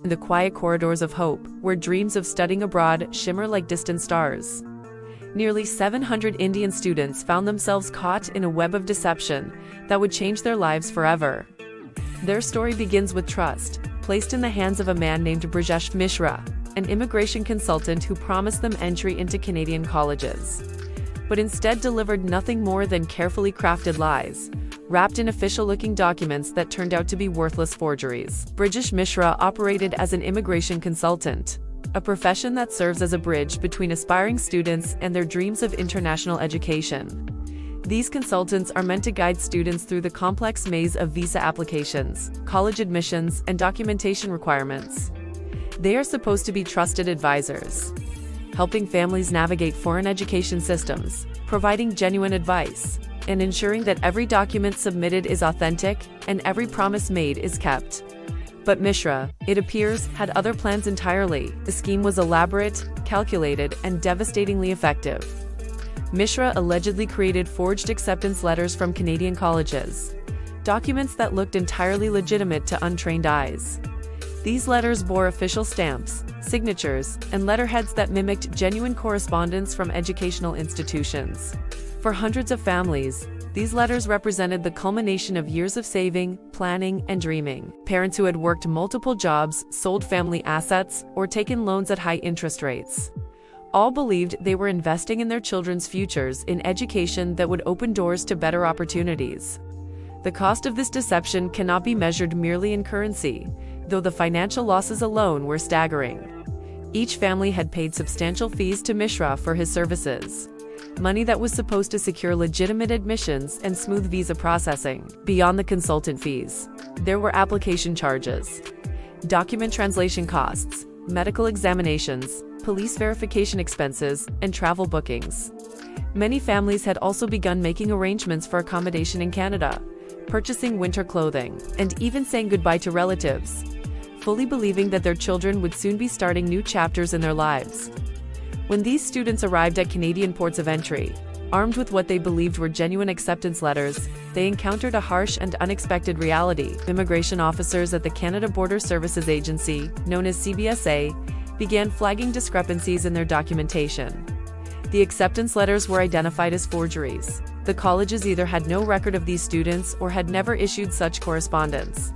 In the quiet corridors of hope, where dreams of studying abroad shimmer like distant stars. Nearly 700 Indian students found themselves caught in a web of deception that would change their lives forever. Their story begins with trust, placed in the hands of a man named Brijesh Mishra, an immigration consultant who promised them entry into Canadian colleges, but instead delivered nothing more than carefully crafted lies, wrapped in official-looking documents that turned out to be worthless forgeries. Brijesh Mishra operated as an immigration consultant, a profession that serves as a bridge between aspiring students and their dreams of international education. These consultants are meant to guide students through the complex maze of visa applications, college admissions, and documentation requirements. They are supposed to be trusted advisors, helping families navigate foreign education systems, providing genuine advice, and ensuring that every document submitted is authentic and every promise made is kept. But Mishra, it appears, had other plans entirely. The scheme was elaborate, calculated, and devastatingly effective. Mishra allegedly created forged acceptance letters from Canadian colleges, documents that looked entirely legitimate to untrained eyes. These letters bore official stamps, signatures, and letterheads that mimicked genuine correspondence from educational institutions. For hundreds of families, these letters represented the culmination of years of saving, planning, and dreaming. Parents who had worked multiple jobs, sold family assets, or taken loans at high interest rates. All believed they were investing in their children's futures in education that would open doors to better opportunities. The cost of this deception cannot be measured merely in currency, though the financial losses alone were staggering. Each family had paid substantial fees to Mishra for his services, money that was supposed to secure legitimate admissions and smooth visa processing. Beyond the consultant fees, there were application charges, document translation costs, medical examinations, police verification expenses, and travel bookings. Many families had also begun making arrangements for accommodation in Canada, purchasing winter clothing, and even saying goodbye to relatives, fully believing that their children would soon be starting new chapters in their lives. When these students arrived at Canadian ports of entry, armed with what they believed were genuine acceptance letters, they encountered a harsh and unexpected reality. Immigration officers at the Canada Border Services Agency, known as CBSA, began flagging discrepancies in their documentation. The acceptance letters were identified as forgeries. The colleges either had no record of these students or had never issued such correspondence.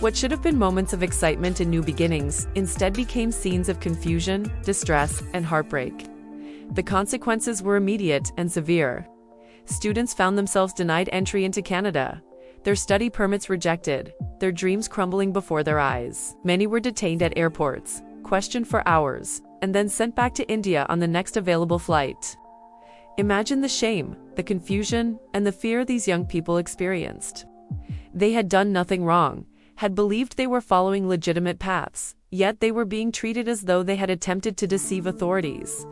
What should have been moments of excitement and new beginnings instead became scenes of confusion, distress, and heartbreak. The consequences were immediate and severe. Students found themselves denied entry into Canada, their study permits rejected, their dreams crumbling before their eyes. Many were detained at airports, questioned for hours, and then sent back to India on the next available flight. Imagine the shame, the confusion, and the fear these young people experienced. They had done nothing wrong, had believed they were following legitimate paths, yet they were being treated as though they had attempted to deceive authorities.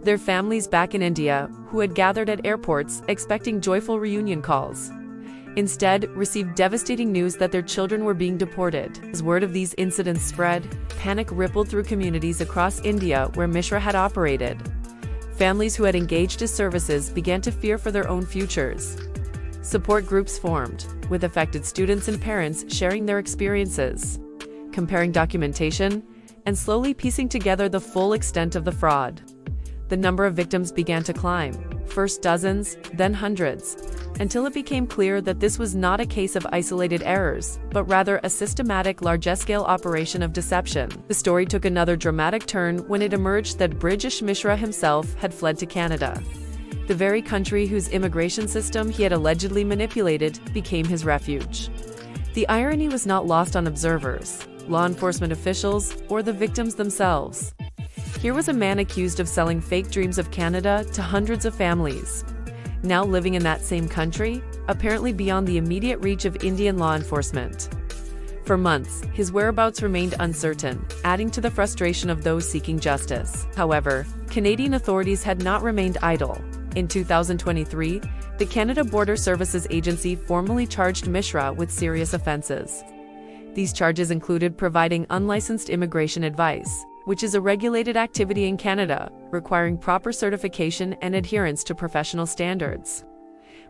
Their families back in India, who had gathered at airports expecting joyful reunion calls, instead received devastating news that their children were being deported. As word of these incidents spread, panic rippled through communities across India where Mishra had operated. Families who had engaged his services began to fear for their own futures. Support groups formed, with affected students and parents sharing their experiences, comparing documentation, and slowly piecing together the full extent of the fraud. The number of victims began to climb, first dozens, then hundreds, until it became clear that this was not a case of isolated errors, but rather a systematic, large-scale operation of deception. The story took another dramatic turn when it emerged that Brijesh Mishra himself had fled to Canada. The very country whose immigration system he had allegedly manipulated became his refuge. The irony was not lost on observers, law enforcement officials, or the victims themselves. Here was a man accused of selling fake dreams of Canada to hundreds of families, now living in that same country, apparently beyond the immediate reach of Indian law enforcement. For months, his whereabouts remained uncertain, adding to the frustration of those seeking justice. However, Canadian authorities had not remained idle. In 2023, the Canada Border Services Agency formally charged Mishra with serious offenses. These charges included providing unlicensed immigration advice, which is a regulated activity in Canada, requiring proper certification and adherence to professional standards.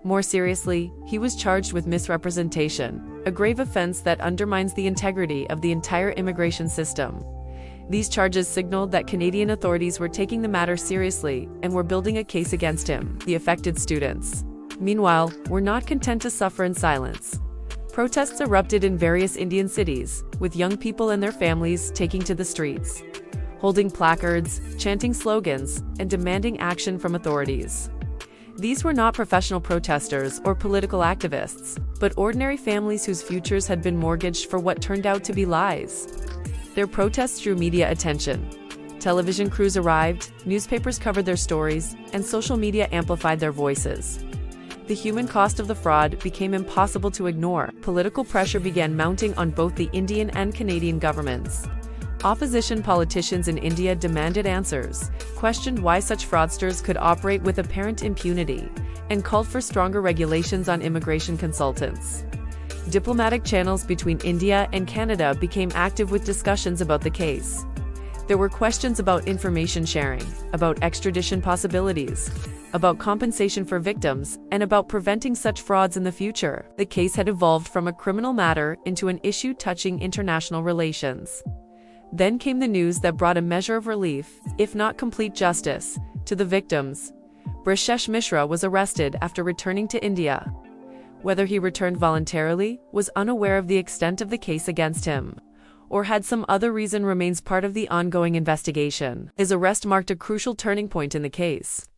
More seriously, he was charged with misrepresentation, a grave offense that undermines the integrity of the entire immigration system. These charges signaled that Canadian authorities were taking the matter seriously and were building a case against him, the affected students. Meanwhile, were not content to suffer in silence. Protests erupted in various Indian cities, with young people and their families taking to the streets, holding placards, chanting slogans, and demanding action from authorities. These were not professional protesters or political activists, but ordinary families whose futures had been mortgaged for what turned out to be lies. Their protests drew media attention. Television crews arrived, newspapers covered their stories, and social media amplified their voices. The human cost of the fraud became impossible to ignore. Political pressure began mounting on both the Indian and Canadian governments. Opposition politicians in India demanded answers, questioned why such fraudsters could operate with apparent impunity, and called for stronger regulations on immigration consultants. Diplomatic channels between India and Canada became active with discussions about the case. There were questions about information sharing, about extradition possibilities, about compensation for victims, and about preventing such frauds in the future. The case had evolved from a criminal matter into an issue touching international relations. Then came the news that brought a measure of relief, if not complete justice, to the victims. Brijesh Mishra was arrested after returning to India. Whether he returned voluntarily, was unaware of the extent of the case against him, or had some other reason remains part of the ongoing investigation. His arrest marked a crucial turning point in the case.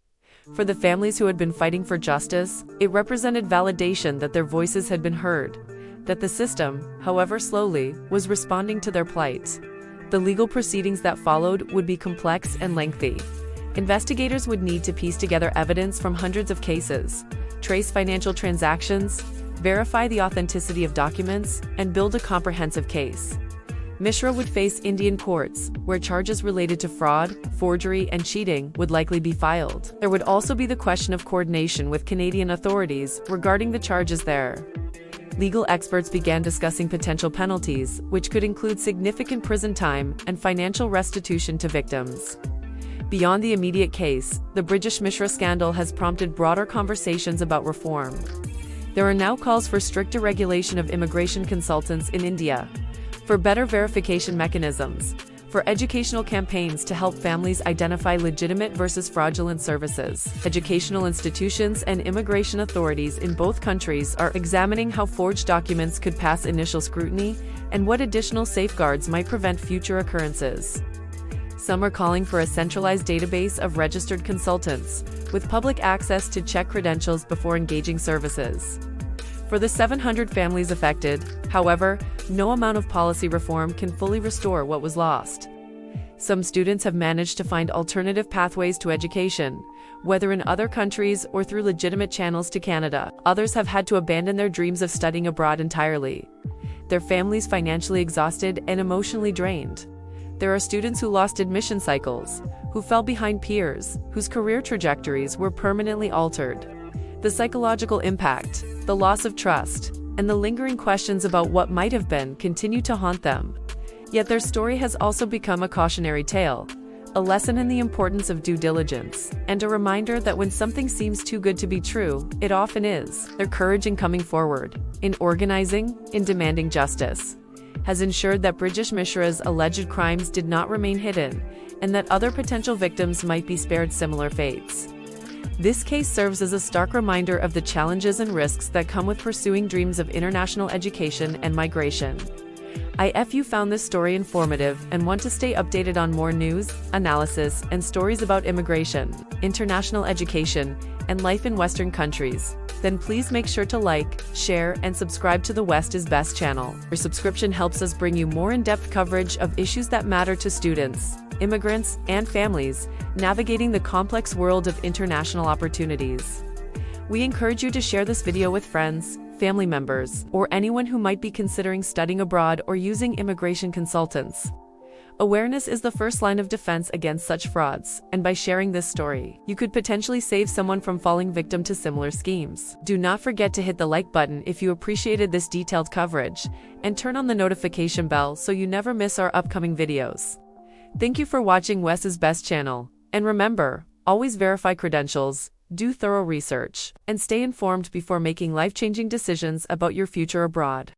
For the families who had been fighting for justice, it represented validation that their voices had been heard, that the system, however slowly, was responding to their plight. The legal proceedings that followed would be complex and lengthy. Investigators would need to piece together evidence from hundreds of cases, trace financial transactions, verify the authenticity of documents, and build a comprehensive case. Mishra would face Indian courts, where charges related to fraud, forgery, and cheating would likely be filed. There would also be the question of coordination with Canadian authorities regarding the charges there. Legal experts began discussing potential penalties, which could include significant prison time and financial restitution to victims. Beyond the immediate case, the Brijesh Mishra scandal has prompted broader conversations about reform. There are now calls for stricter regulation of immigration consultants in India, for better verification mechanisms, for educational campaigns to help families identify legitimate versus fraudulent services. Educational institutions and immigration authorities in both countries are examining how forged documents could pass initial scrutiny and what additional safeguards might prevent future occurrences. Some are calling for a centralized database of registered consultants, with public access to check credentials before engaging services. For the 700 families affected, however, no amount of policy reform can fully restore what was lost. Some students have managed to find alternative pathways to education, whether in other countries or through legitimate channels to Canada. Others have had to abandon their dreams of studying abroad entirely. Their families financially exhausted and emotionally drained. There are students who lost admission cycles, who fell behind peers, whose career trajectories were permanently altered. The psychological impact, the loss of trust, and the lingering questions about what might have been continue to haunt them. Yet their story has also become a cautionary tale, a lesson in the importance of due diligence, and a reminder that when something seems too good to be true, it often is. Their courage in coming forward, in organizing, in demanding justice, has ensured that Brijesh Mishra's alleged crimes did not remain hidden, and that other potential victims might be spared similar fates. This case serves as a stark reminder of the challenges and risks that come with pursuing dreams of international education and migration. If you found this story informative and want to stay updated on more news, analysis, and stories about immigration, international education, and life in Western countries, then please make sure to like, share, and subscribe to the West is Best channel. Your subscription helps us bring you more in-depth coverage of issues that matter to students, immigrants, and families, navigating the complex world of international opportunities. We encourage you to share this video with friends, family members, or anyone who might be considering studying abroad or using immigration consultants. Awareness is the first line of defense against such frauds, and by sharing this story, you could potentially save someone from falling victim to similar schemes. Do not forget to hit the like button if you appreciated this detailed coverage, and turn on the notification bell so you never miss our upcoming videos. Thank you for watching West's Best channel, and remember, always verify credentials, do thorough research, and stay informed before making life-changing decisions about your future abroad.